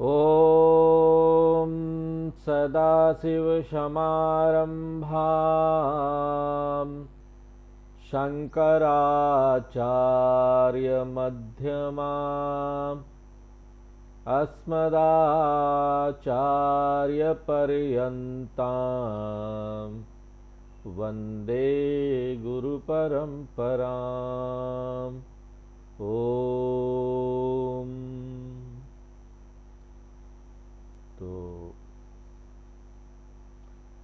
ॐ सदाशिवसमारम्भां शङ्कराचार्यमध्यमाम् अस्मदाचार्यपर्यन्तां वन्दे गुरुपरम्पराम्। ओम। तो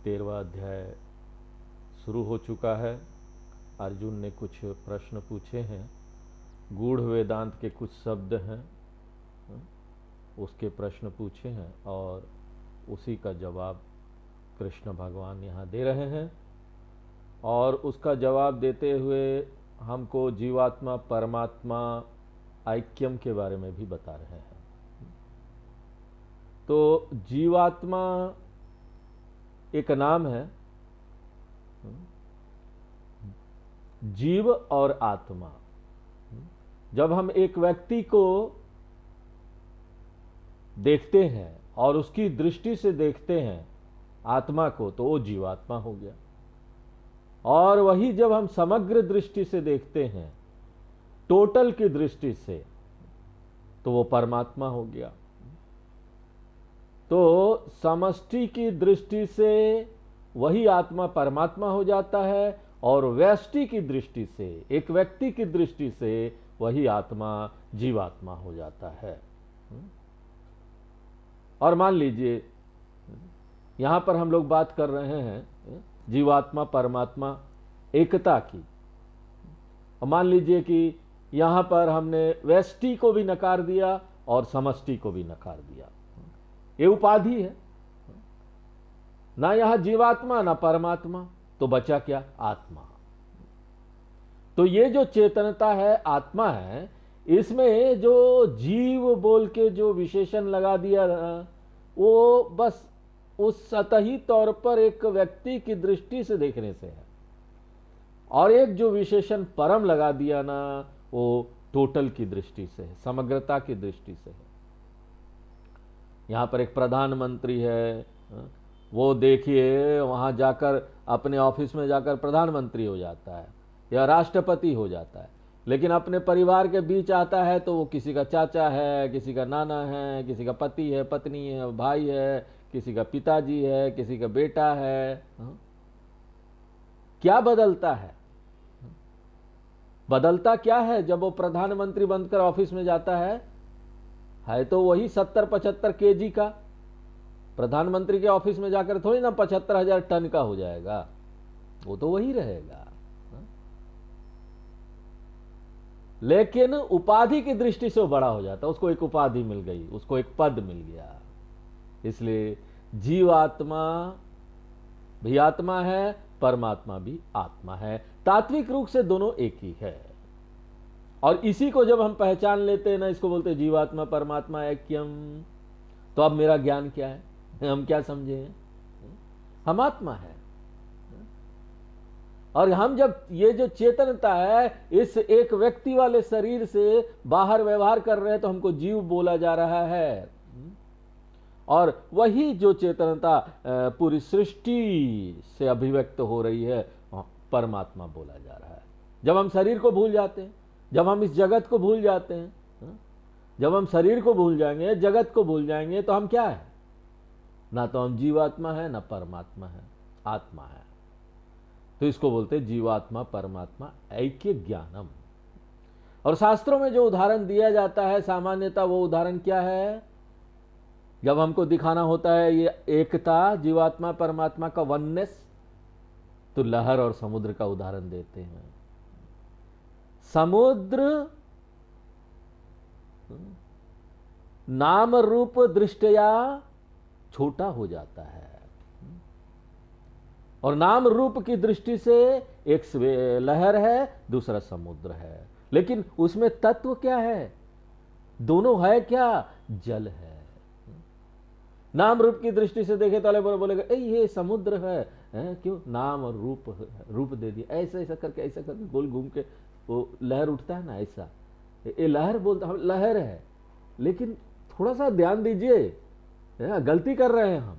13वां अध्याय शुरू हो चुका है। अर्जुन ने कुछ प्रश्न पूछे हैं, गूढ़ वेदांत के कुछ शब्द हैं, उसके प्रश्न पूछे हैं और उसी का जवाब कृष्ण भगवान यहाँ दे रहे हैं। और उसका जवाब देते हुए हमको जीवात्मा परमात्मा ऐक्यम के बारे में भी बता रहे हैं। तो जीवात्मा एक नाम है, जीव और आत्मा। जब हम एक व्यक्ति को देखते हैं और उसकी दृष्टि से देखते हैं आत्मा को, तो वो जीवात्मा हो गया। और वही जब हम समग्र दृष्टि से देखते हैं, टोटल की दृष्टि से, तो वो परमात्मा हो गया। तो समष्टि की दृष्टि से वही आत्मा परमात्मा हो जाता है और व्यष्टि की दृष्टि से, एक व्यक्ति की दृष्टि से, वही आत्मा जीवात्मा हो जाता है। और मान लीजिए यहां पर हम लोग बात कर रहे हैं जीवात्मा परमात्मा एकता की। और मान लीजिए कि यहां पर हमने व्यष्टि को भी नकार दिया और समष्टि को भी नकार दिया। ये उपाधि है ना, यहां जीवात्मा ना परमात्मा, तो बचा क्या? आत्मा। तो ये जो चेतनता है, आत्मा है, इसमें जो जीव बोल के जो विशेषण लगा दिया वो बस उस सतही तौर पर एक व्यक्ति की दृष्टि से देखने से है, और एक जो विशेषण परम लगा दिया ना, वो टोटल की दृष्टि से है, समग्रता की दृष्टि से है। यहां पर एक प्रधानमंत्री है, वो देखिए वहां जाकर अपने ऑफिस में जाकर प्रधानमंत्री हो जाता है या राष्ट्रपति हो जाता है, लेकिन अपने परिवार के बीच आता है तो वो किसी का चाचा है, किसी का नाना है, किसी का पति है, पत्नी है, भाई है, किसी का पिताजी है, किसी का बेटा है। क्या बदलता है? बदलता क्या है? जब वो प्रधानमंत्री बनकर ऑफिस में जाता है तो वही 70-75 केजी का। प्रधानमंत्री के ऑफिस में जाकर थोड़ी ना 75,000 टन का हो जाएगा, वो तो वही रहेगा। लेकिन उपाधि की दृष्टि से वो बड़ा हो जाता, उसको एक उपाधि मिल गई, उसको एक पद मिल गया। इसलिए जीवात्मा भी आत्मा है, परमात्मा भी आत्मा है। तात्विक रूप से दोनों एक ही है। और इसी को जब हम पहचान लेते हैं ना, इसको बोलते हैं जीवात्मा परमात्मा ऐक्यम। तो अब मेरा ज्ञान क्या है? हम क्या समझे हैं? हम आत्मा है। और हम जब ये जो चेतनता है इस एक व्यक्ति वाले शरीर से बाहर व्यवहार कर रहे हैं, तो हमको जीव बोला जा रहा है। और वही जो चेतनता पूरी सृष्टि से अभिव्यक्त हो रही है, परमात्मा बोला जा रहा है। जब हम शरीर को भूल जाते हैं, जब हम इस जगत को भूल जाते हैं, जब हम शरीर को भूल जाएंगे, जगत को भूल जाएंगे, तो हम क्या है? ना तो हम जीवात्मा है, ना परमात्मा है, आत्मा है। तो इसको बोलते हैं जीवात्मा परमात्मा ऐक्य ज्ञानम। और शास्त्रों में जो उदाहरण दिया जाता है सामान्यतः, वो उदाहरण क्या है? जब हमको दिखाना होता है ये एकता जीवात्मा परमात्मा का वननेस, तो लहर और समुद्र का उदाहरण देते हैं। समुद्र नाम रूप दृष्टया छोटा हो जाता है, और नाम रूप की दृष्टि से एक लहर है, दूसरा समुद्र है। लेकिन उसमें तत्व क्या है? दोनों है क्या? जल है। नाम रूप की दृष्टि से देखे तो बोलेगा ये समुद्र है, क्यों? नाम और रूप दे दिया, ऐसा ऐसा करके, ऐसा करके गोल घूम के वो लहर उठता है ना, ऐसा ये लहर बोलता, हम लहर है। लेकिन थोड़ा सा ध्यान दीजिए, गलती कर रहे हैं हम।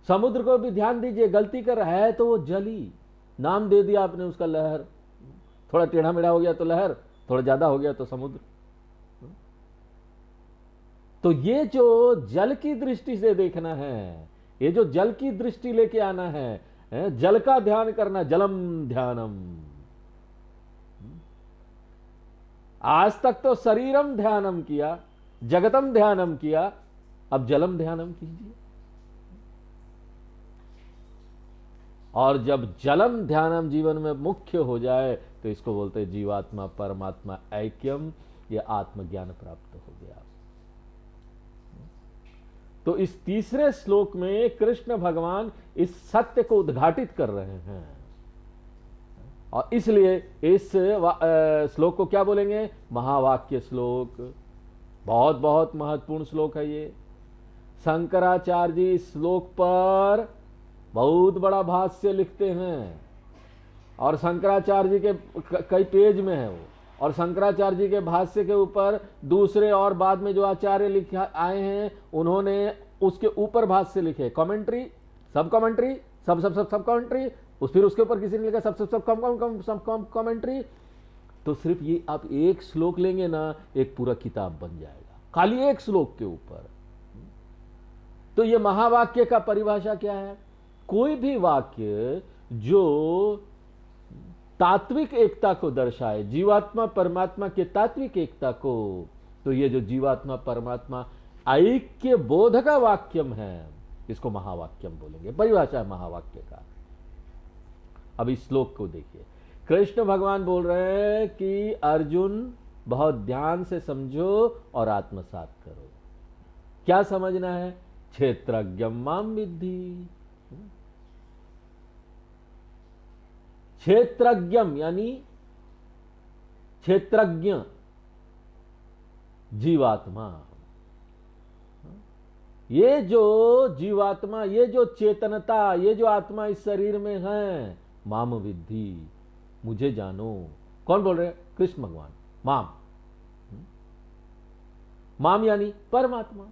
समुद्र को भी ध्यान दीजिए, गलती कर रहा है तो वो जल ही, नाम दे दिया आपने उसका लहर। थोड़ा टेढ़ा मेढ़ा हो गया तो लहर, थोड़ा ज्यादा हो गया तो समुद्र। तो ये जो जल की दृष्टि से देखना है, ये जो जल की दृष्टि लेके आना है, जल का ध्यान करना, जलम ध्यानम। आज तक तो शरीरम ध्यानम किया, जगतम ध्यानम किया, अब जलम ध्यानम कीजिए। और जब जलम ध्यानम जीवन में मुख्य हो जाए तो इसको बोलते हैं जीवात्मा परमात्मा ऐक्यम, यह आत्मज्ञान प्राप्त हो गया। तो इस तीसरे श्लोक में कृष्ण भगवान इस सत्य को उद्घाटित कर रहे हैं, और इसलिए इस श्लोक को क्या बोलेंगे? महावाक्य श्लोक। बहुत बहुत महत्वपूर्ण श्लोक है ये। शंकराचार्य जी इस श्लोक पर बहुत बड़ा भाष्य लिखते हैं, और शंकराचार्य जी के कई पेज में है वो, और शंकराचार्य जी के भाष्य के ऊपर दूसरे और बाद में जो आचार्य लिखे आए हैं उन्होंने उसके ऊपर भाष्य लिखे, कमेंट्री, सब कमेंट्री, सब कमेंट्री, फिर उसके ऊपर किसी ने लिखा सब कम कमेंट्री। तो सिर्फ ये आप एक श्लोक लेंगे ना, एक पूरा किताब बन जाएगा खाली एक श्लोक के ऊपर। तो ये महावाक्य का परिभाषा क्या है? कोई भी वाक्य जो तात्विक एकता को दर्शाए, जीवात्मा परमात्मा के तात्विक एकता को, तो ये जो जीवात्मा परमात्मा ऐक्य बोध का वाक्यम है, इसको महावाक्यम बोलेंगे। परिभाषा है महावाक्य का। अब इस श्लोक को देखिए, कृष्ण भगवान बोल रहे हैं कि अर्जुन बहुत ध्यान से समझो और आत्मसात करो। क्या समझना है? क्षेत्रज्ञम माम विद्धि। क्षेत्रज्ञम यानी क्षेत्रज्ञ जीवात्मा। ये जो जीवात्मा, ये जो चेतनता, ये जो आत्मा इस शरीर में है, माम विद्धि, मुझे जानो। कौन बोल रहे हैं? कृष्ण भगवान। माम, माम यानी परमात्मा।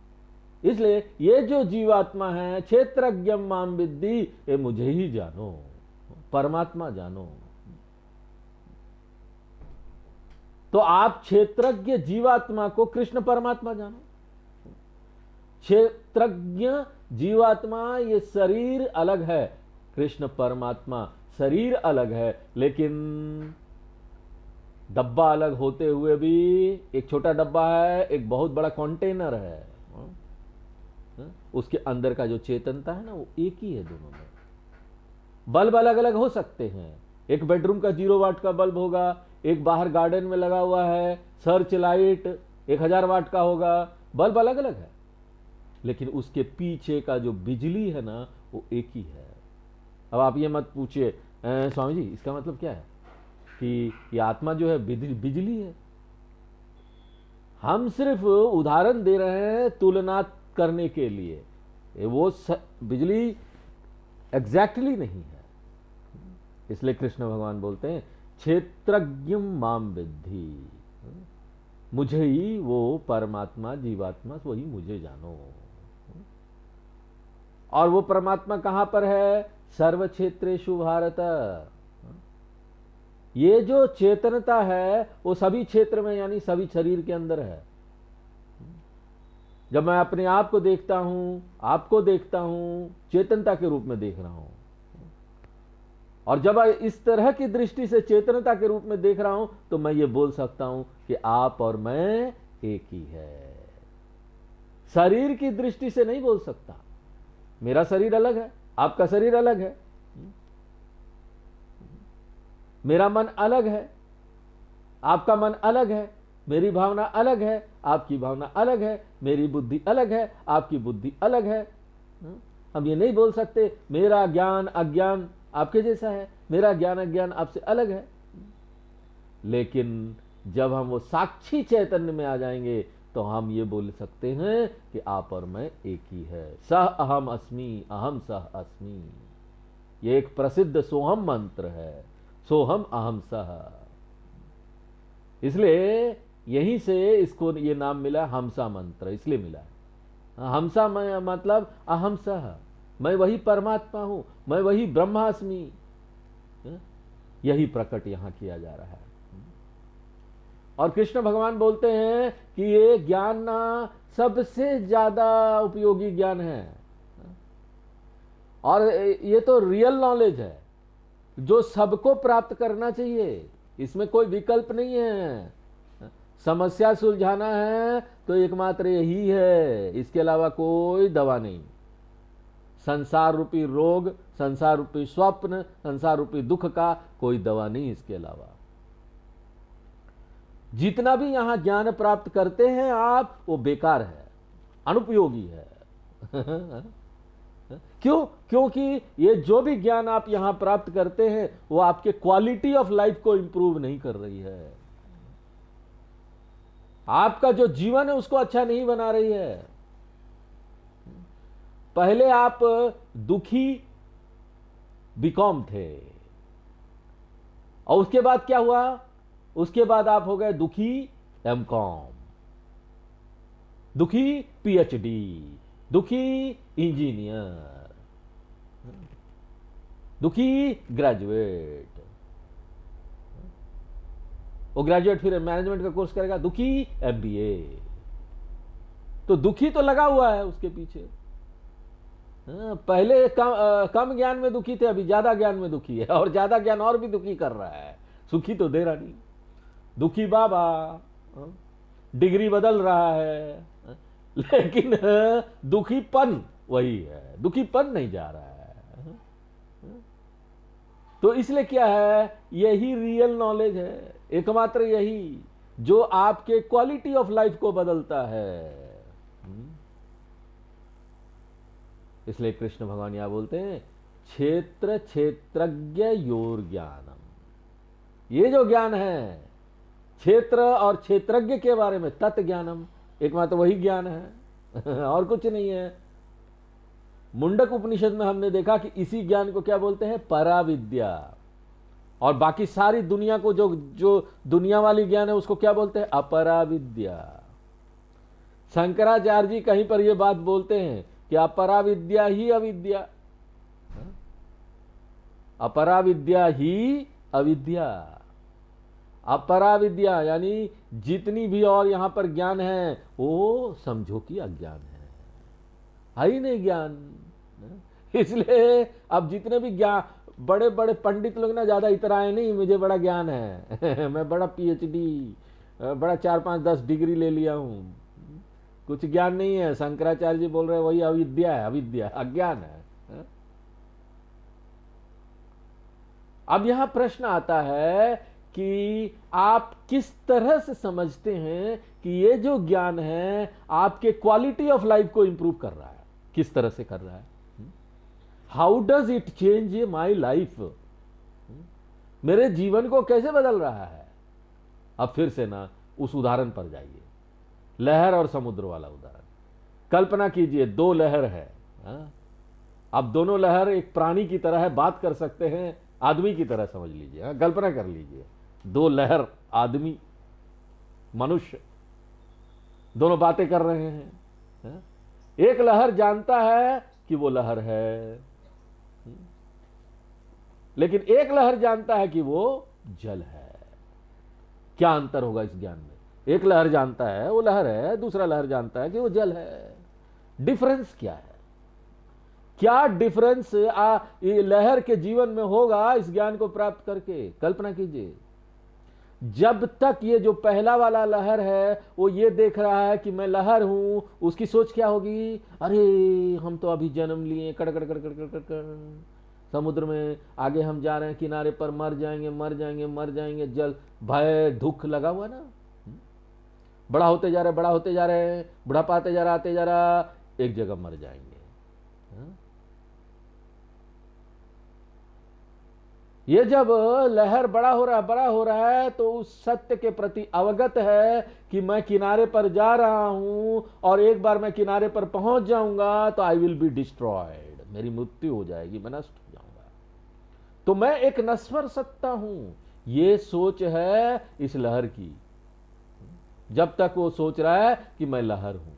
इसलिए ये जो जीवात्मा है, क्षेत्रज्ञम माम विद्धि, ये मुझे ही जानो, परमात्मा जानो। तो आप क्षेत्रज्ञ जीवात्मा को कृष्ण परमात्मा जानो। क्षेत्रज्ञ जीवात्मा, ये शरीर अलग है, कृष्ण परमात्मा शरीर अलग है, लेकिन डब्बा अलग होते हुए भी एक छोटा डब्बा है, एक बहुत बड़ा कंटेनर है। उसके अंदर का जो चेतनता है ना, वो एक ही है दोनों में। बल्ब अलग अलग हो सकते हैं, एक बेडरूम का 0 वाट का बल्ब होगा, एक बाहर गार्डन में लगा हुआ है सर्च लाइट 1000 वाट का होगा। बल्ब अलग अलग है, लेकिन उसके पीछे का जो बिजली है ना, वो एक ही है। अब आप ये मत पूछिए स्वामी जी इसका मतलब क्या है कि ये आत्मा जो है बिजली है। हम सिर्फ उदाहरण दे रहे हैं तुलना करने के लिए, वो बिजली एग्जैक्टली नहीं है। इसलिए कृष्ण भगवान बोलते हैं क्षेत्रज्ञ माम विद्धि, मुझे ही वो परमात्मा जीवात्मा वही मुझे जानो। और वो परमात्मा कहां पर है? सर्व क्षेत्रेषु भारत। ये जो चेतनता है वो सभी क्षेत्र में यानी सभी शरीर के अंदर है। जब मैं अपने आप को देखता हूं, आपको देखता हूं, चेतनता के रूप में देख रहा हूं, और जब इस तरह की दृष्टि से चेतनता के रूप में देख रहा हूं, तो मैं ये बोल सकता हूं कि आप और मैं एक ही है। शरीर की दृष्टि से नहीं बोल सकता। मेरा शरीर अलग है, आपका शरीर अलग है, मेरा मन अलग है, आपका मन अलग है, मेरी भावना अलग है, आपकी भावना अलग है, मेरी बुद्धि अलग है, आपकी बुद्धि अलग है। हम ये नहीं बोल सकते मेरा ज्ञान अज्ञान आपके जैसा है, मेरा ज्ञान अज्ञान आपसे अलग है। लेकिन जब हम वो साक्षी चैतन्य में आ जाएंगे तो हम ये बोल सकते हैं कि आप और मैं एक ही है। सह अहम अस्मि, अहम सह अस्मि, ये एक प्रसिद्ध सोहम मंत्र है, सोहम अहम सह। इसलिए यहीं से इसको ये नाम मिला हमसा मंत्र, इसलिए मिला है। हमसा मतलब अहमसह, मैं वही परमात्मा हूं, मैं वही ब्रह्मास्मि, यही प्रकट यहां किया जा रहा है। और कृष्ण भगवान बोलते हैं कि ये ज्ञान सबसे ज्यादा उपयोगी ज्ञान है, और ये तो रियल नॉलेज है जो सबको प्राप्त करना चाहिए, इसमें कोई विकल्प नहीं है। समस्या सुलझाना है तो एकमात्र यही है, इसके अलावा कोई दवा नहीं। संसार रूपी रोग, संसार रूपी स्वप्न, संसार रूपी दुख का कोई दवा नहीं इसके अलावा। जितना भी यहां ज्ञान प्राप्त करते हैं आप, वो बेकार है, अनुपयोगी है। क्यों? क्योंकि ये जो भी ज्ञान आप यहां प्राप्त करते हैं वो आपके क्वालिटी ऑफ लाइफ को इंप्रूव नहीं कर रही है, आपका जो जीवन है उसको अच्छा नहीं बना रही है। पहले आप दुखी बीकॉम थे, और उसके बाद क्या हुआ? उसके बाद आप हो गए दुखी एमकॉम, दुखी पीएचडी, दुखी इंजीनियर, दुखी ग्रेजुएट। वो ग्रेजुएट फिर मैनेजमेंट का कोर्स करेगा, दुखी एमबीए। तो दुखी तो लगा हुआ है उसके पीछे। पहले कम ज्ञान में दुखी थे, अभी ज्यादा ज्ञान में दुखी है, और ज्यादा ज्ञान और भी दुखी कर रहा है, सुखी तो दे रहा नहीं। दुखी बाबा, डिग्री बदल रहा है, लेकिन दुखीपन वही है, दुखीपन नहीं जा रहा है। तो इसलिए क्या है, यही रियल नॉलेज है, एकमात्र यही जो आपके क्वालिटी ऑफ लाइफ को बदलता है। इसलिए कृष्ण भगवान यहां बोलते हैं क्षेत्र क्षेत्रज्ञ योर ज्ञानम। ये जो ज्ञान है क्षेत्र और क्षेत्रज्ञ के बारे में, तत् ज्ञानम, एकमात्र वही ज्ञान है और कुछ नहीं है। मुंडक उपनिषद में हमने देखा कि इसी ज्ञान को क्या बोलते हैं? पराविद्या। और बाकी सारी दुनिया को जो दुनिया वाली ज्ञान है उसको क्या बोलते हैं? अपराविद्या। शंकराचार्य जी कहीं पर यह बात बोलते हैं कि अपराविद्या ही अविद्या, अपराविद्या ही अविद्या। अपराविद्या यानी जितनी भी और यहां पर ज्ञान है वो समझो कि अज्ञान है ही नहीं ज्ञान। इसलिए अब जितने भी ज्ञान, बड़े बड़े पंडित लोग ना ज्यादा इतराए नहीं, मुझे बड़ा ज्ञान है मैं बड़ा पीएचडी, बड़ा 4-5-10 डिग्री ले लिया हूं, कुछ ज्ञान नहीं है। शंकराचार्य जी बोल रहे हैं वही अविद्या है, अविद्या अज्ञान है। अब यहां प्रश्न आता है कि आप किस तरह से समझते हैं कि ये जो ज्ञान है आपके क्वालिटी ऑफ लाइफ को इंप्रूव कर रहा है, किस तरह से कर रहा है? How does it change my life? मेरे जीवन को कैसे बदल रहा है? अब फिर से ना उस उदाहरण पर जाइए, लहर और समुद्र वाला उदाहरण। कल्पना कीजिए दो लहर है, अब दोनों लहर एक प्राणी की तरह है, बात कर सकते हैं, आदमी की तरह समझ लीजिए, कल्पना कर लीजिए दो लहर, आदमी मनुष्य, दोनों बातें कर रहे हैं। एक लहर जानता है कि वो लहर है, लेकिन एक लहर जानता है कि वो जल है। क्या अंतर होगा इस ज्ञान में? एक लहर जानता है वो लहर है, दूसरा लहर जानता है कि वो जल है। डिफरेंस क्या है? क्या डिफरेंस लहर के जीवन में होगा इस ज्ञान को प्राप्त करके? कल्पना कीजिए, जब तक ये जो पहला वाला लहर है वो ये देख रहा है कि मैं लहर हूं, उसकी सोच क्या होगी? अरे हम तो अभी जन्म लिए, कड़ कड़ कड़ कड़ कड़ कड़ कड़ समुद्र में, आगे हम जा रहे हैं किनारे पर, मर जाएंगे मर जाएंगे मर जाएंगे, जल भय दुख लगा हुआ ना, बड़ा होते जा रहे, बड़ा होते जा रहे, बुढ़ापा आते जा रहा, आते जा रहा, एक जगह मर जाएंगे। ये जब लहर बड़ा हो रहा है तो उस सत्य के प्रति अवगत है कि मैं किनारे पर जा रहा हूं, और एक बार मैं किनारे पर पहुंच जाऊंगा तो आई विल बी डिस्ट्रॉयड, मेरी मृत्यु हो जाएगी, मैं नष्ट हो जाऊंगा, तो मैं एक नश्वर सत्ता हूं। ये सोच है इस लहर की। जब तक वो सोच रहा है कि मैं लहर हूं,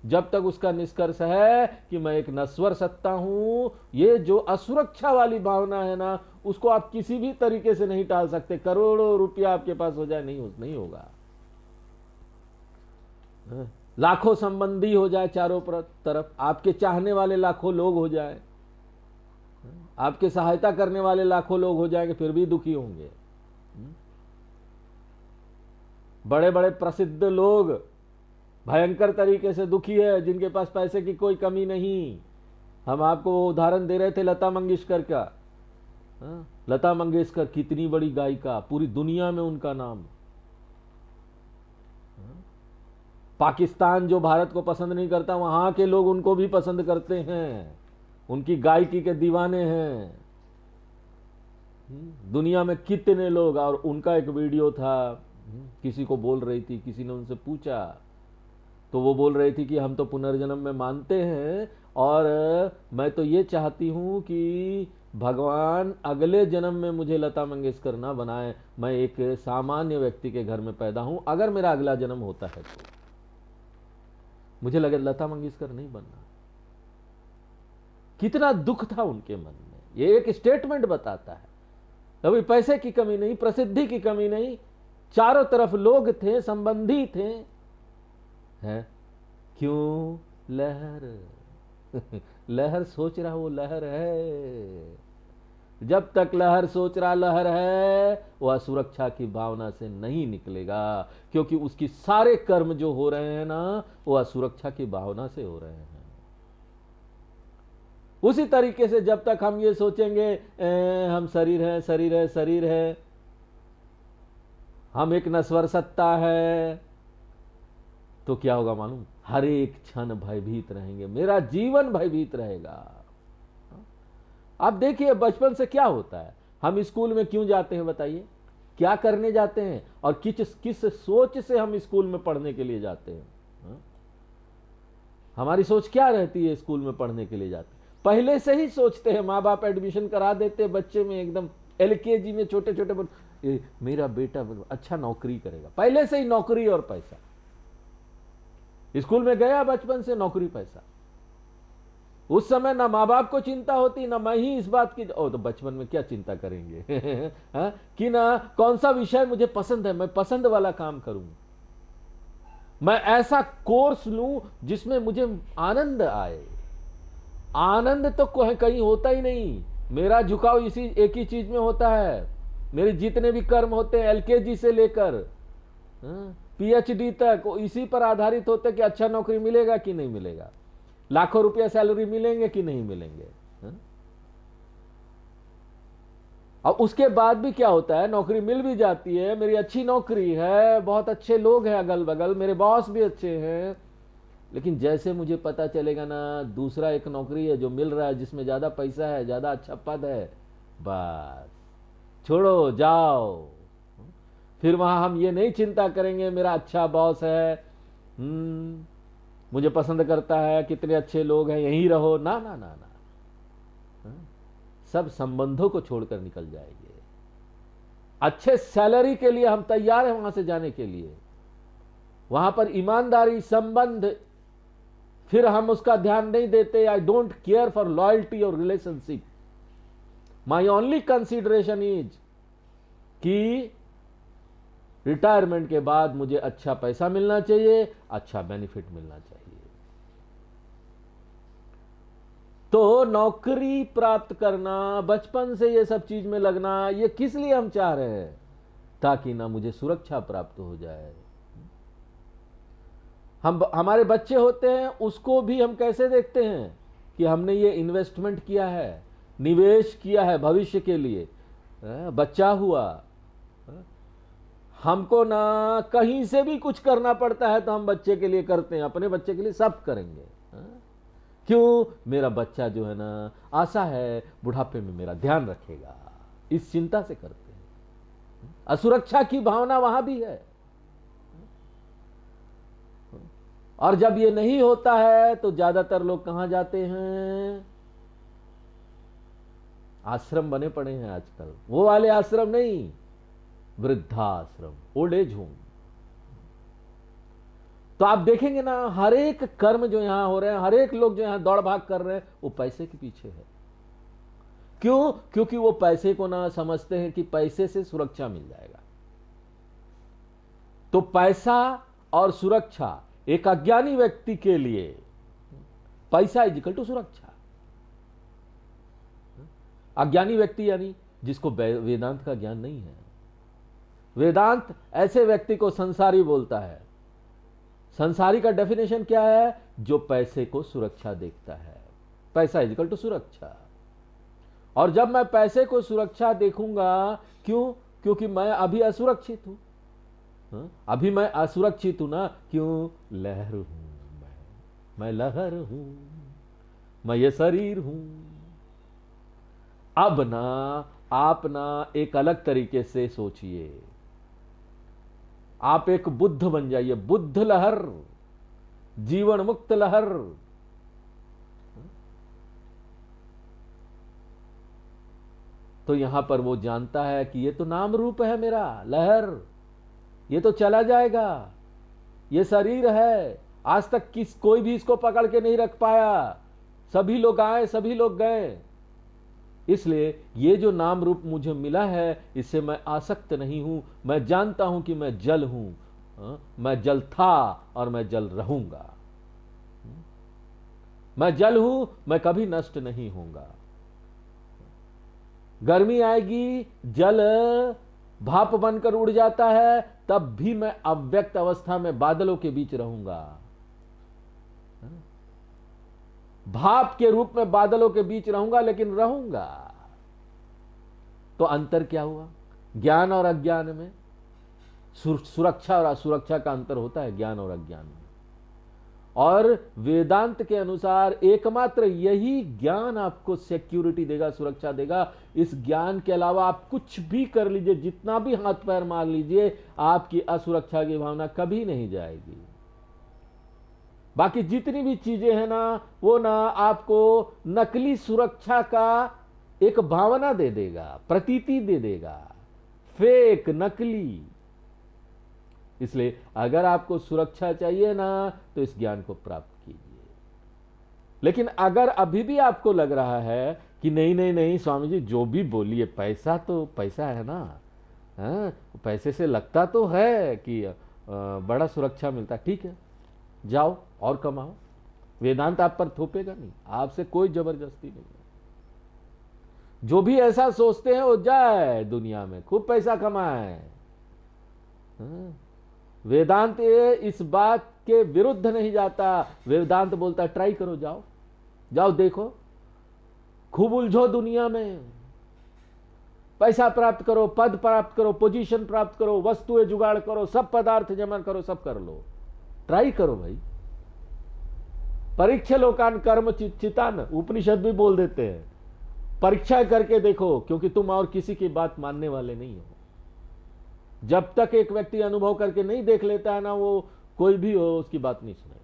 जब तक उसका निष्कर्ष है कि मैं एक नश्वर सत्ता हूं, ये जो असुरक्षा वाली भावना है ना, उसको आप किसी भी तरीके से नहीं टाल सकते। करोड़ों रुपया आपके पास हो जाए, नहीं होगा। लाखों संबंधी हो जाए चारों तरफ, आपके चाहने वाले लाखों लोग हो जाए, आपके सहायता करने वाले लाखों लोग हो जाएंगे, फिर भी दुखी होंगे। बड़े बड़े प्रसिद्ध लोग भयंकर तरीके से दुखी है, जिनके पास पैसे की कोई कमी नहीं। हम आपको उदाहरण दे रहे थे लता मंगेशकर का। लता मंगेशकर कितनी बड़ी गायिका, पूरी दुनिया में उनका नाम। पाकिस्तान जो भारत को पसंद नहीं करता, वहां के लोग उनको भी पसंद करते हैं, उनकी गायकी के दीवाने हैं। दुनिया में कितने लोग। और उनका एक वीडियो था, किसी को बोल रही थी, किसी ने उनसे पूछा, तो वो बोल रही थी कि हम तो पुनर्जन्म में मानते हैं, और मैं तो ये चाहती हूं कि भगवान अगले जन्म में मुझे लता मंगेशकर ना बनाए, मैं एक सामान्य व्यक्ति के घर में पैदा हूं, अगर मेरा अगला जन्म होता है तो मुझे लगे लता मंगेशकर नहीं बनना। कितना दुख था उनके मन में। ये एक स्टेटमेंट बताता है। अभी पैसे की कमी नहीं, प्रसिद्धि की कमी नहीं, चारों तरफ लोग थे, संबंधी थे, हैं? क्यों? लहर। लहर सोच रहा वो लहर है। जब तक लहर सोच रहा लहर है, वह सुरक्षा की भावना से नहीं निकलेगा, क्योंकि उसकी सारे कर्म जो हो रहे हैं ना, वह सुरक्षा की भावना से हो रहे हैं। उसी तरीके से जब तक हम ये सोचेंगे हम शरीर है, शरीर है, शरीर है, हम एक नश्वर सत्ता है, तो क्या होगा मालूम? हर एक क्षण भयभीत रहेंगे, मेरा जीवन भयभीत रहेगा। आप देखिए बचपन से क्या होता है। हम स्कूल में क्यों जाते हैं बताइए? क्या करने जाते हैं? और किस सोच से हम स्कूल में पढ़ने के लिए जाते हैं? हमारी सोच क्या रहती है स्कूल में पढ़ने के लिए जाते? पहले से ही सोचते हैं, माँ बाप एडमिशन करा देते हैं बच्चे में, एकदम LKG में छोटे छोटे, मेरा बेटा अच्छा नौकरी करेगा, पहले से ही नौकरी और पैसा। स्कूल में गया बचपन से, नौकरी पैसा। उस समय ना माँ बाप को चिंता होती, ना मैं ही इस बात की, तो बचपन में क्या चिंता करेंगे कि ना कौन सा विषय मुझे पसंद है, मैं पसंद वाला काम करूं, मैं ऐसा कोर्स लूं जिसमें मुझे आनंद आए। आनंद तो कहीं होता ही नहीं। मेरा झुकाव इसी एक ही चीज में होता है। मेरे जितने भी कर्म होते हैं LKG से लेकर PhD तक, इसी पर आधारित होते कि अच्छा नौकरी मिलेगा कि नहीं मिलेगा, लाखों रुपया सैलरी मिलेंगे कि नहीं मिलेंगे। और उसके बाद भी क्या होता है, नौकरी मिल भी जाती है, मेरी अच्छी नौकरी है, बहुत अच्छे लोग हैं अगल बगल, मेरे बॉस भी अच्छे हैं, लेकिन जैसे मुझे पता चलेगा ना दूसरा एक नौकरी है जो मिल रहा है, जिसमें ज्यादा पैसा है, ज्यादा अच्छा पद है, बस छोड़ो जाओ। फिर वहां हम ये नहीं चिंता करेंगे मेरा अच्छा बॉस है, मुझे पसंद करता है, कितने अच्छे लोग हैं, यहीं रहो, ना ना ना ना, सब संबंधों को छोड़कर निकल जाएंगे। अच्छे सैलरी के लिए हम तैयार हैं वहां से जाने के लिए, वहां पर ईमानदारी, संबंध, फिर हम उसका ध्यान नहीं देते। I don't care for loyalty और relationship, my only consideration is कि रिटायरमेंट के बाद मुझे अच्छा पैसा मिलना चाहिए, अच्छा बेनिफिट मिलना चाहिए। तो नौकरी प्राप्त करना, बचपन से ये सब चीज में लगना, ये किस लिए हम चाह रहे हैं? ताकि ना मुझे सुरक्षा प्राप्त हो जाए। हमारे बच्चे होते हैं, उसको भी हम कैसे देखते हैं कि हमने ये इन्वेस्टमेंट किया है, निवेश किया है भविष्य के लिए। बच्चा हुआ, हमको ना कहीं से भी कुछ करना पड़ता है तो हम बच्चे के लिए करते हैं, अपने बच्चे के लिए सब करेंगे। क्यों? मेरा बच्चा जो है ना, आशा है बुढ़ापे में मेरा ध्यान रखेगा, इस चिंता से करते हैं। असुरक्षा की भावना वहां भी है। और जब ये नहीं होता है तो ज्यादातर लोग कहां जाते हैं? आश्रम बने पड़े हैं आजकल, वो वाले आश्रम नहीं, वृद्धाश्रम, ओल्ड एज होम। तो आप देखेंगे ना, हर एक कर्म जो यहां हो रहे हैं, हर एक लोग जो यहां दौड़ भाग कर रहे हैं, वो पैसे के पीछे है। क्यों? क्योंकि वो पैसे को ना समझते हैं कि पैसे से सुरक्षा मिल जाएगा। तो पैसा और सुरक्षा, एक अज्ञानी व्यक्ति के लिए पैसा इज इक्वल टू सुरक्षा। अज्ञानी व्यक्ति यानी जिसको वेदांत का ज्ञान नहीं है। वेदांत ऐसे व्यक्ति को संसारी बोलता है। संसारी का डेफिनेशन क्या है? जो पैसे को सुरक्षा देखता है। पैसा इज इक्वल टू सुरक्षा। और जब मैं पैसे को सुरक्षा देखूंगा, क्यों? क्योंकि मैं अभी असुरक्षित हूं। अभी मैं असुरक्षित हूं ना, क्यों? लहर हूं मैं लहर हूं, मैं ये शरीर हूं। अब ना आप ना एक अलग तरीके से सोचिए, आप एक बुद्ध बन जाइए, बुद्ध लहर, जीवन मुक्त लहर। तो यहां पर वो जानता है कि ये तो नाम रूप है मेरा, लहर, ये तो चला जाएगा, ये शरीर है। आज तक कोई भी इसको पकड़ के नहीं रख पाया, सभी लोग आए, सभी लोग गए। इसलिए ये जो नाम रूप मुझे मिला है, इससे मैं आसक्त नहीं हूं। मैं जानता हूं कि मैं जल हूं, मैं जल था और मैं जल रहूंगा। मैं जल हूं, मैं कभी नष्ट नहीं होऊंगा। गर्मी आएगी, जल भाप बनकर उड़ जाता है, तब भी मैं अव्यक्त अवस्था में बादलों के बीच रहूंगा। भाप के रूप में बादलों के बीच रहूंगा, लेकिन रहूंगा। तो अंतर क्या हुआ? ज्ञान और अज्ञान में, सुरक्षा और असुरक्षा का अंतर होता है ज्ञान और अज्ञान में। और वेदांत के अनुसार एकमात्र यही ज्ञान आपको सिक्योरिटी देगा, सुरक्षा देगा। इस ज्ञान के अलावा आप कुछ भी कर लीजिए, जितना भी हाथ पैर मार लीजिए, आपकी असुरक्षा की भावना कभी नहीं जाएगी। बाकी जितनी भी चीजें हैं ना, वो ना आपको नकली सुरक्षा का एक भावना दे देगा, प्रतीति दे देगा, फेक, नकली। इसलिए अगर आपको सुरक्षा चाहिए ना, तो इस ज्ञान को प्राप्त कीजिए। लेकिन अगर अभी भी आपको लग रहा है कि नहीं नहीं नहीं स्वामी जी, जो भी बोलिए, पैसा तो पैसा है ना, पैसे से लगता तो है कि बड़ा सुरक्षा मिलता, ठीक है, जाओ और कमाओ। वेदांत आप पर थोपेगा नहीं, आपसे कोई जबरदस्ती नहीं है। जो भी ऐसा सोचते हैं वो जाए दुनिया में, खूब पैसा कमाए। वेदांत इस बात के विरुद्ध नहीं जाता। वेदांत बोलता है ट्राई करो, जाओ जाओ, देखो, खूब उलझो दुनिया में, पैसा प्राप्त करो, पद प्राप्त करो, पोजीशन प्राप्त करो, वस्तुएं जुगाड़ करो, सब पदार्थ जमा करो, सब कर लो, ट्राई करो भाई। परीक्षा लोकान कर्म चितान, उपनिषद भी बोल देते हैं, परीक्षा करके देखो, क्योंकि तुम और किसी की बात मानने वाले नहीं हो। जब तक एक व्यक्ति अनुभव करके नहीं देख लेता है ना, वो कोई भी हो उसकी बात नहीं सुनेगा।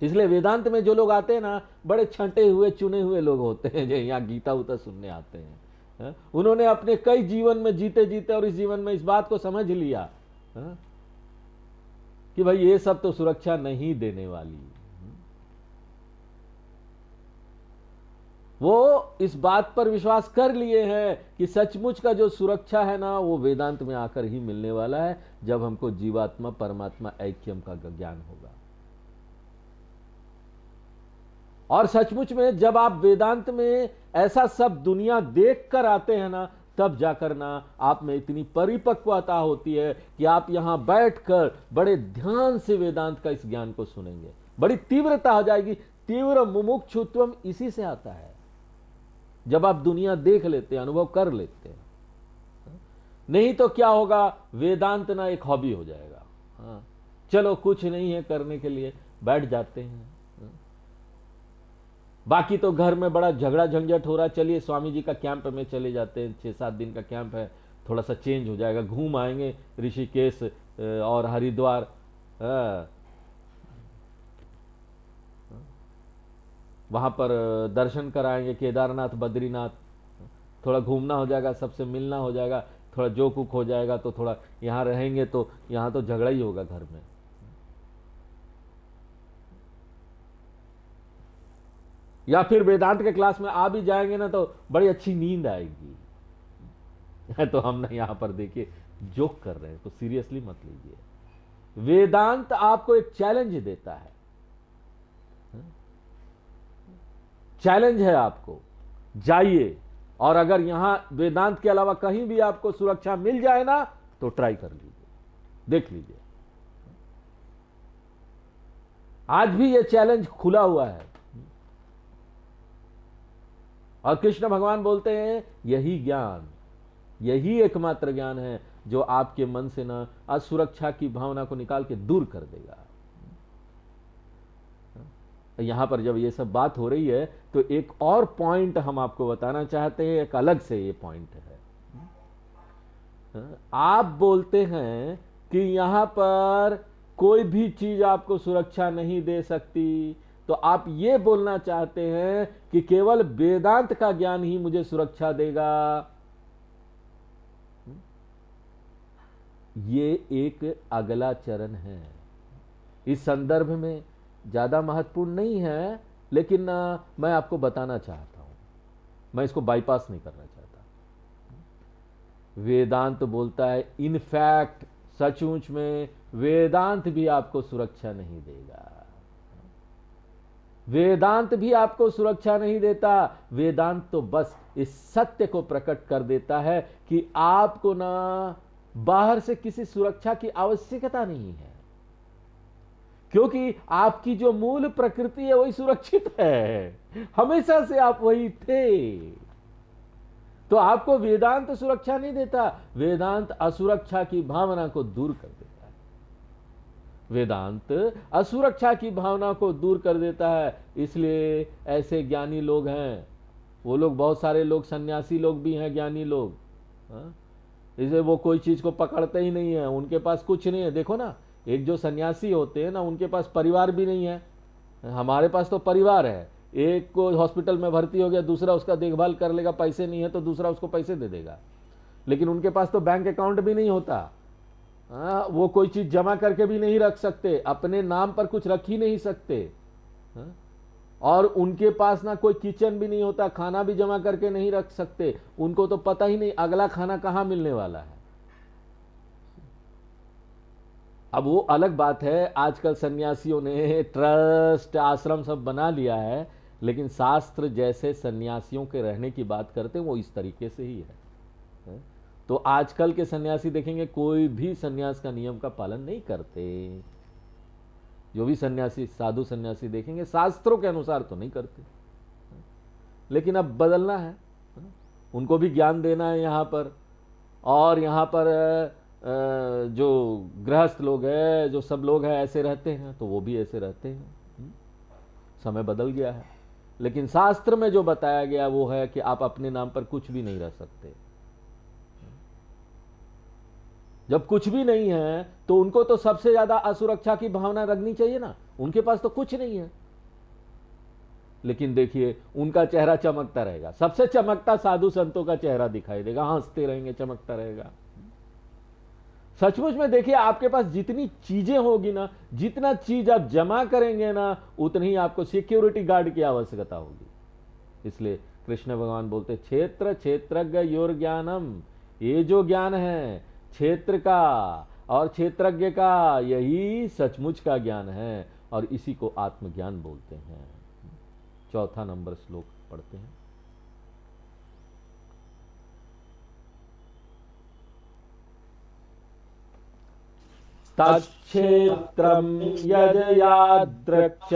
इसलिए वेदांत में जो लोग आते हैं ना, बड़े छंटे हुए चुने हुए लोग होते हैं, जो यहाँ गीता उता सुनने आते हैं। उन्होंने अपने कई जीवन में जीते जीते और इस जीवन में इस बात को समझ लिया कि भाई ये सब तो सुरक्षा नहीं देने वाली। वो इस बात पर विश्वास कर लिए हैं कि सचमुच का जो सुरक्षा है ना, वो वेदांत में आकर ही मिलने वाला है, जब हमको जीवात्मा परमात्मा ऐक्यम का ज्ञान होगा। और सचमुच में जब आप वेदांत में ऐसा सब दुनिया देख कर आते हैं ना, तब जाकर ना आप में इतनी परिपक्वता होती है कि आप यहां बैठकर बड़े ध्यान से वेदांत का इस ज्ञान को सुनेंगे। बड़ी तीव्रता हो जाएगी। तीव्र मुमुक्षुत्वम इसी से आता है, जब आप दुनिया देख लेते हैं, अनुभव कर लेते हैं। नहीं तो क्या होगा, वेदांत ना एक हॉबी हो जाएगा। चलो कुछ नहीं है करने के लिए, बैठ जाते हैं। बाकी तो घर में बड़ा झगड़ा झंझट हो रहा है, चलिए स्वामी जी का कैंप में चले जाते हैं, 6-7 दिन का कैंप है, थोड़ा सा चेंज हो जाएगा, घूम आएंगे ऋषिकेश और हरिद्वार, वहां पर दर्शन कराएंगे, केदारनाथ, बद्रीनाथ, थोड़ा घूमना हो जाएगा, सबसे मिलना हो जाएगा, थोड़ा जो कुछ हो जाएगा, तो थोड़ा यहाँ रहेंगे तो यहाँ तो झगड़ा ही होगा घर में। या फिर वेदांत के क्लास में आ भी जाएंगे ना तो बड़ी अच्छी नींद आएगी। तो हम ना यहां पर देखिए जोक कर रहे हैं, तो सीरियसली मत लीजिए। वेदांत आपको एक चैलेंज देता है, चैलेंज है आपको, जाइए। और अगर यहां वेदांत के अलावा कहीं भी आपको सुरक्षा मिल जाए ना तो ट्राई कर लीजिए, देख लीजिए। आज भी यह चैलेंज खुला हुआ है। और कृष्ण भगवान बोलते हैं यही ज्ञान, यही एकमात्र ज्ञान है जो आपके मन से ना असुरक्षा की भावना को निकाल के दूर कर देगा। यहां पर जब ये सब बात हो रही है तो एक और पॉइंट हम आपको बताना चाहते हैं, एक अलग से ये पॉइंट है। आप बोलते हैं कि यहां पर कोई भी चीज आपको सुरक्षा नहीं दे सकती, तो आप ये बोलना चाहते हैं कि केवल वेदांत का ज्ञान ही मुझे सुरक्षा देगा। ये एक अगला चरण है, इस संदर्भ में ज्यादा महत्वपूर्ण नहीं है, लेकिन मैं आपको बताना चाहता हूं, मैं इसको बाईपास नहीं करना चाहता। वेदांत बोलता है इनफैक्ट, सचमुच में वेदांत भी आपको सुरक्षा नहीं देगा। वेदांत भी आपको सुरक्षा नहीं देता। वेदांत तो बस इस सत्य को प्रकट कर देता है कि आपको ना बाहर से किसी सुरक्षा की आवश्यकता नहीं है, क्योंकि आपकी जो मूल प्रकृति है वही सुरक्षित है, हमेशा से आप वही थे। तो आपको वेदांत सुरक्षा नहीं देता, वेदांत असुरक्षा की भावना को दूर कर देता है। वेदांत असुरक्षा की भावना को दूर कर देता है। इसलिए ऐसे ज्ञानी लोग हैं, वो लोग बहुत सारे लोग सन्यासी लोग भी हैं, ज्ञानी लोग, इसलिए वो कोई चीज को पकड़ते ही नहीं है, उनके पास कुछ नहीं है। देखो ना, एक जो सन्यासी होते हैं ना, उनके पास परिवार भी नहीं है। हमारे पास तो परिवार है, एक को हॉस्पिटल में भर्ती हो गया, दूसरा उसका देखभाल कर लेगा, पैसे नहीं है तो दूसरा उसको पैसे दे देगा। लेकिन उनके पास तो बैंक अकाउंट भी नहीं होता, वो कोई चीज जमा करके भी नहीं रख सकते, अपने नाम पर कुछ रख ही नहीं सकते। और उनके पास ना कोई किचन भी नहीं होता, खाना भी जमा करके नहीं रख सकते। उनको तो पता ही नहीं अगला खाना कहां मिलने वाला है। अब वो अलग बात है, आजकल सन्यासियों ने ट्रस्ट आश्रम सब बना लिया है, लेकिन शास्त्र जैसे सन्यासियों के रहने की बात करते हैं वो इस तरीके से ही है। तो आजकल के सन्यासी देखेंगे कोई भी सन्यास का नियम का पालन नहीं करते। जो भी सन्यासी, साधु सन्यासी देखेंगे शास्त्रों के अनुसार तो नहीं करते, लेकिन अब बदलना है, उनको भी ज्ञान देना है यहाँ पर। और यहाँ पर जो गृहस्थ लोग हैं, जो सब लोग हैं ऐसे रहते हैं, तो वो भी ऐसे रहते हैं। समय बदल गया है, लेकिन शास्त्र में जो बताया गया वो है कि आप अपने नाम पर कुछ भी नहीं रह सकते। जब कुछ भी नहीं है तो उनको तो सबसे ज्यादा असुरक्षा की भावना रखनी चाहिए ना, उनके पास तो कुछ नहीं है। लेकिन देखिए उनका चेहरा चमकता रहेगा, सबसे चमकता साधु संतों का चेहरा दिखाई देगा, हंसते रहेंगे, चमकता रहेगा। सचमुच में देखिए आपके पास जितनी चीजें होगी ना, जितना चीज आप जमा करेंगे ना, उतनी ही आपको सिक्योरिटी गार्ड की आवश्यकता होगी। इसलिए कृष्ण भगवान बोलते क्षेत्र क्षेत्रज्ञ योर ज्ञानम, ये जो ज्ञान है क्षेत्र का और क्षेत्रज्ञ का, यही सचमुच का ज्ञान है, और इसी को आत्मज्ञान बोलते हैं। 4 नंबर श्लोक पढ़ते हैं। तच्छेत्रम यजयाद्रक्ष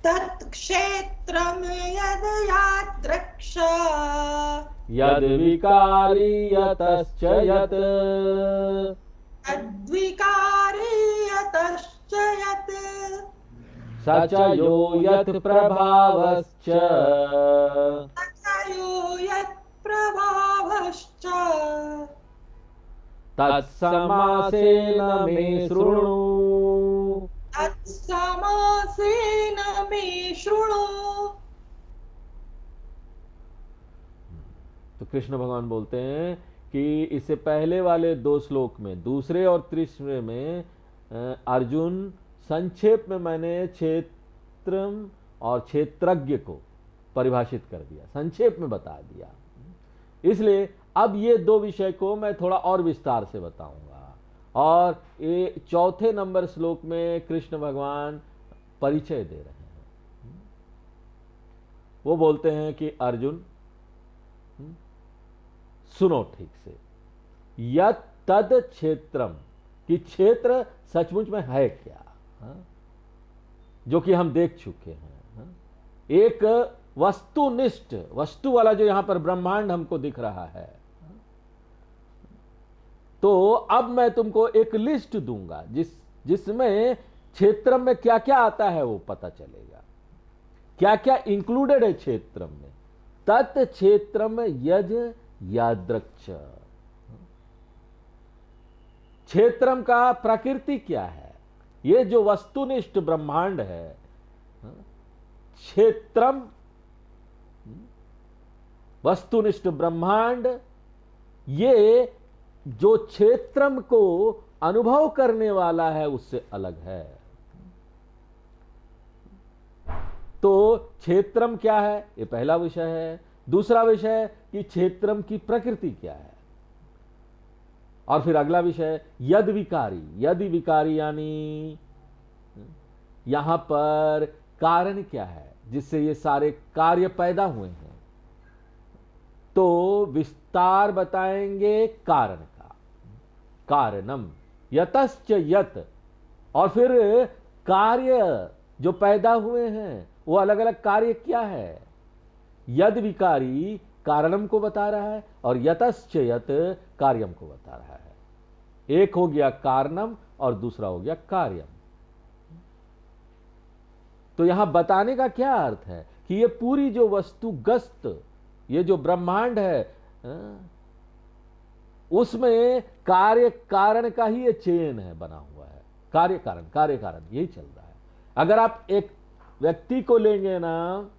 तत्क्षेत्रम यदयाद्रक्ष यद्विकारी यतश्च यत् तद्विकारी यतश्च यत् स च यो यत् प्रभावश्च तथयो यत् प्रभावश्च तत्समासेन मे शृणु। तत्समासेन मे शृणु। तो कृष्ण भगवान बोलते हैं कि इससे पहले वाले 2 श्लोक में, दूसरे और तीसरे में अर्जुन संक्षेप में मैंने क्षेत्रम और क्षेत्रज्ञ को परिभाषित कर दिया, संक्षेप में बता दिया। इसलिए अब ये 2 विषय को मैं थोड़ा और विस्तार से बताऊंगा। और ये 4 नंबर श्लोक में कृष्ण भगवान परिचय दे रहे हैं। वो बोलते हैं कि अर्जुन सुनो ठीक से, यत तद क्षेत्रम, कि क्षेत्र सचमुच में है क्या, जो कि हम देख चुके हैं। एक वस्तुनिष्ठ, वस्तु वाला जो यहां पर ब्रह्मांड हमको दिख रहा है, तो अब मैं तुमको एक लिस्ट दूंगा जिसमें क्षेत्र में क्या क्या आता है वो पता चलेगा, क्या क्या इंक्लूडेड है क्षेत्र में। तत् क्षेत्रम यज यादृक्ष, क्षेत्रम का प्रकृति क्या है, ये जो वस्तुनिष्ठ ब्रह्मांड है, क्षेत्रम वस्तुनिष्ठ ब्रह्मांड, ये जो क्षेत्रम को अनुभव करने वाला है उससे अलग है। तो क्षेत्रम क्या है, ये पहला विषय है। दूसरा विषय कि क्षेत्रम की प्रकृति क्या है, और फिर अगला विषय यद विकारी, यदि विकारी यानी यहां पर कारण क्या है जिससे ये सारे कार्य पैदा हुए हैं, तो विस्तार बताएंगे कारण का, कारणम यतश्च यत, और फिर कार्य जो पैदा हुए हैं वो अलग अलग कार्य क्या है। यद विकारी कारणम को बता रहा है और यतश्च यत कार्यम को बता रहा है। एक हो गया कारणम और दूसरा हो गया कार्यम। तो यहां बताने का क्या अर्थ है कि ये पूरी जो वस्तुगस्त, ये जो ब्रह्मांड है, उसमें कार्य कारण का ही ये चेन है बना हुआ है, कार्य कारण यही चल रहा है। अगर आप एक व्यक्ति को लेंगे ना,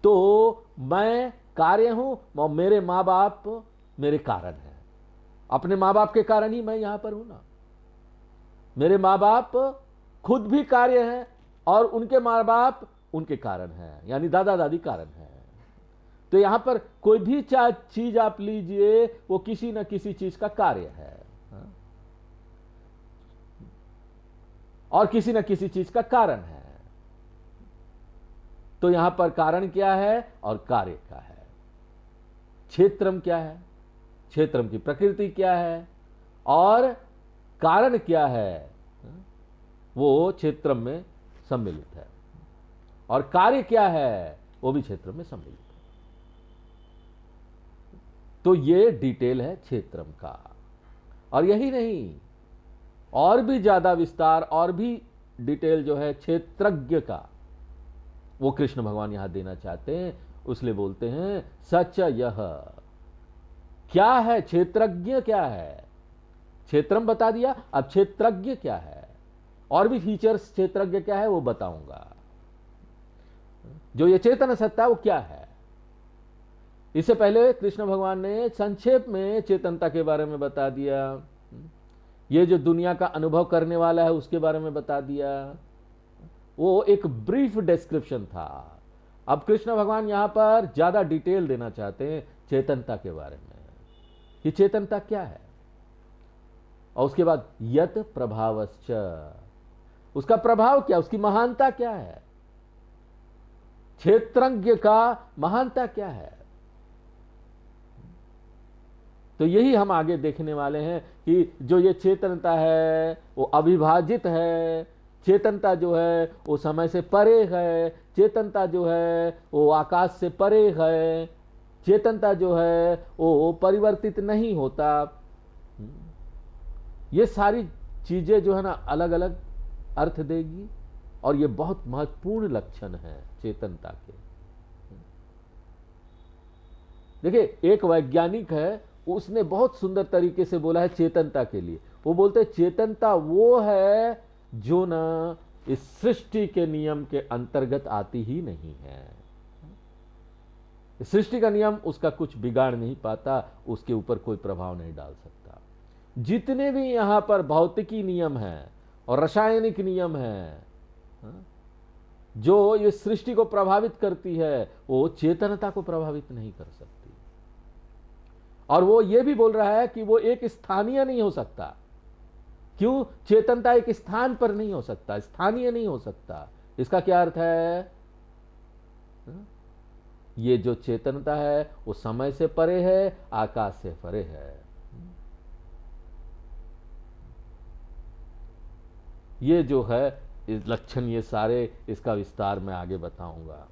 तो मैं कार्य हूं और मेरे माँ बाप मेरे कारण हैं। अपने माँ बाप के कारण ही मैं यहां पर हूं ना। मेरे माँ बाप खुद भी कार्य हैं और उनके माँ बाप उनके कारण हैं, यानी दादा दादी कारण हैं। तो यहां पर कोई भी चीज आप लीजिए, वो किसी न किसी चीज का कार्य है और किसी न किसी चीज का कारण है। तो यहां पर कारण क्या है और कार्य क्या है, क्षेत्रम क्या है, क्षेत्रम की प्रकृति क्या है, और कारण क्या है, वो क्षेत्रम में सम्मिलित है, और कार्य क्या है वो भी क्षेत्र में सम्मिलित है। तो ये डिटेल है क्षेत्रम का। और यही नहीं, और भी ज्यादा विस्तार और भी डिटेल जो है क्षेत्रज्ञ का, वो कृष्ण भगवान यहां देना चाहते हैं। उसलिए बोलते हैं सच यह, क्या है क्षेत्रज्ञ, क्या है, क्षेत्रम बता दिया, अब क्षेत्रज्ञ क्या है, और भी फीचर्स क्षेत्रज्ञ क्या है वो बताऊंगा। जो ये चेतन सत्ता है वो क्या है। इससे पहले कृष्ण भगवान ने संक्षेप में चेतनता के बारे में बता दिया, ये जो दुनिया का अनुभव करने वाला है उसके बारे में बता दिया। वो एक ब्रीफ डिस्क्रिप्शन था। अब कृष्ण भगवान यहां पर ज्यादा डिटेल देना चाहते हैं चेतनता के बारे में, कि चेतनता क्या है, और उसके बाद यत प्रभावश्च, उसका प्रभाव क्या, उसकी महानता क्या है, क्षेत्रज्ञ का महानता क्या है। तो यही हम आगे देखने वाले हैं कि जो ये चेतनता है वो अविभाजित है, चेतनता जो है वो समय से परे है, चेतनता जो है वो आकाश से परे है, चेतनता जो है वो परिवर्तित नहीं होता। ये सारी चीजें जो है ना अलग अलग अर्थ देगी, और ये बहुत महत्वपूर्ण लक्षण है चेतनता के। देखिए, एक वैज्ञानिक है, उसने बहुत सुंदर तरीके से बोला है चेतनता के लिए। वो बोलते हैं चेतनता वो है जो ना इस सृष्टि के नियम के अंतर्गत आती ही नहीं है। सृष्टि का नियम उसका कुछ बिगाड़ नहीं पाता, उसके ऊपर कोई प्रभाव नहीं डाल सकता। जितने भी यहां पर भौतिकी नियम हैं और रासायनिक नियम हैं, जो ये सृष्टि को प्रभावित करती है, वो चेतनता को प्रभावित नहीं कर सकती। और वो ये भी बोल रहा है कि वो एक स्थानीय नहीं हो सकता। क्यों? चेतनता एक स्थान पर नहीं हो सकता, स्थानीय नहीं हो सकता। इसका क्या अर्थ है? ये जो चेतनता है वो समय से परे है, आकाश से परे है। ये जो है इस लक्षण, ये सारे इसका विस्तार मैं आगे बताऊंगा।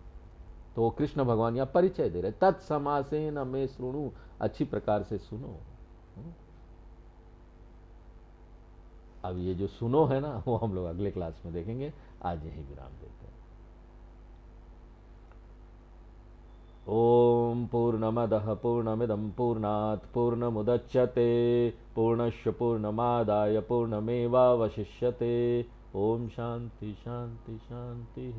तो कृष्ण भगवान यहां परिचय दे रहे, तत्समासेन में श्रृणु, अच्छी प्रकार से सुनो। अब ये जो सुनो है ना, वो हम लोग अगले क्लास में देखेंगे। आज यही विराम देते हैं। ओम पूर्णमदः पूर्णमिदं पूर्णात् पूर्णमुदच्यते पूर्णस्य पूर्णमादाय पूर्णमेवावशिष्यते। ओम शांति शांति शांति।